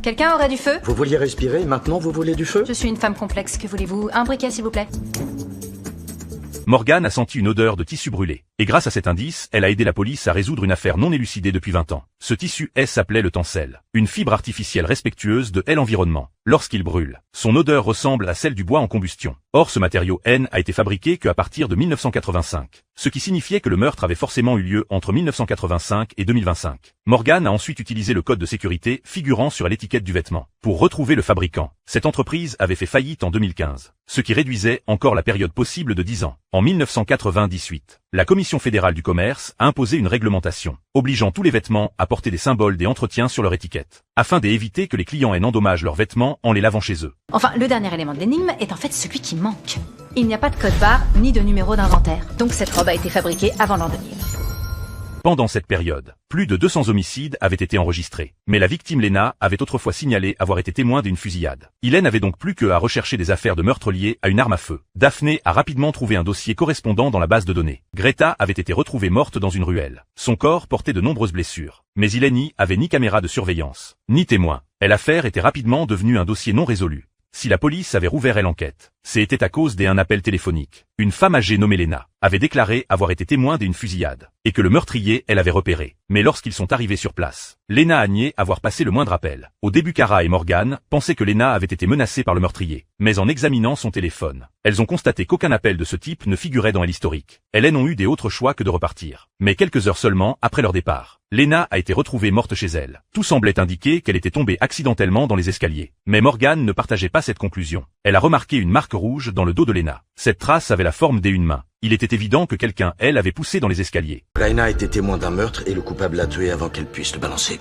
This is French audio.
Quelqu'un aurait du feu? Vous vouliez respirer, maintenant vous voulez du feu? Je suis une femme complexe, que voulez-vous? Un briquet s'il vous plaît. Morgane a senti une odeur de tissu brûlé, et grâce à cet indice, elle a aidé la police à résoudre une affaire non élucidée depuis 20 ans. Ce tissu s'appelait le tencel, une fibre artificielle respectueuse de l'environnement. Lorsqu'il brûle, son odeur ressemble à celle du bois en combustion. Or ce matériau N a été fabriqué qu'à partir de 1985, ce qui signifiait que le meurtre avait forcément eu lieu entre 1985 et 2025. Morgane a ensuite utilisé le code de sécurité figurant sur l'étiquette du vêtement pour retrouver le fabricant. Cette entreprise avait fait faillite en 2015, ce qui réduisait encore la période possible de 10 ans. En 1998, la Commission fédérale du commerce a imposé une réglementation, obligeant tous les vêtements à porter des symboles des entretiens sur leur étiquette, afin d'éviter que les clients endommagent leurs vêtements en les lavant chez eux. Enfin, le dernier élément de l'énigme est en fait celui qui manque. Il n'y a pas de code barre ni de numéro d'inventaire, donc cette robe a été fabriquée avant l'an 2000. Pendant cette période, plus de 200 homicides avaient été enregistrés. Mais la victime Lena avait autrefois signalé avoir été témoin d'une fusillade. Il n'avait donc plus qu'à rechercher des affaires de meurtre liées à une arme à feu. Daphné a rapidement trouvé un dossier correspondant dans la base de données. Greta avait été retrouvée morte dans une ruelle. Son corps portait de nombreuses blessures. Mais il n'avait ni caméra de surveillance, ni témoin. Et l'affaire était rapidement devenue un dossier non résolu. Si la police avait rouvert l'enquête, c'était à cause d'un appel téléphonique. Une femme âgée nommée Lena avait déclaré avoir été témoin d'une fusillade, et que le meurtrier l'avait repéré. Mais lorsqu'ils sont arrivés sur place, Lena a nié avoir passé le moindre appel. Au début, Kara et Morgane pensaient que Lena avait été menacée par le meurtrier. Mais en examinant son téléphone, elles ont constaté qu'aucun appel de ce type ne figurait dans l'historique. Elles n'ont eu d'autre choix que de repartir. Mais quelques heures seulement après leur départ, Lena a été retrouvée morte chez elle. Tout semblait indiquer qu'elle était tombée accidentellement dans les escaliers. Mais Morgane ne partageait pas cette conclusion. Elle a remarqué une marque rouge dans le dos de Lena. Cette trace avait la forme d'une main. Il était évident que quelqu'un, avait poussé dans les escaliers. Raina était témoin d'un meurtre et le coupable l'a tué avant qu'elle puisse le balancer.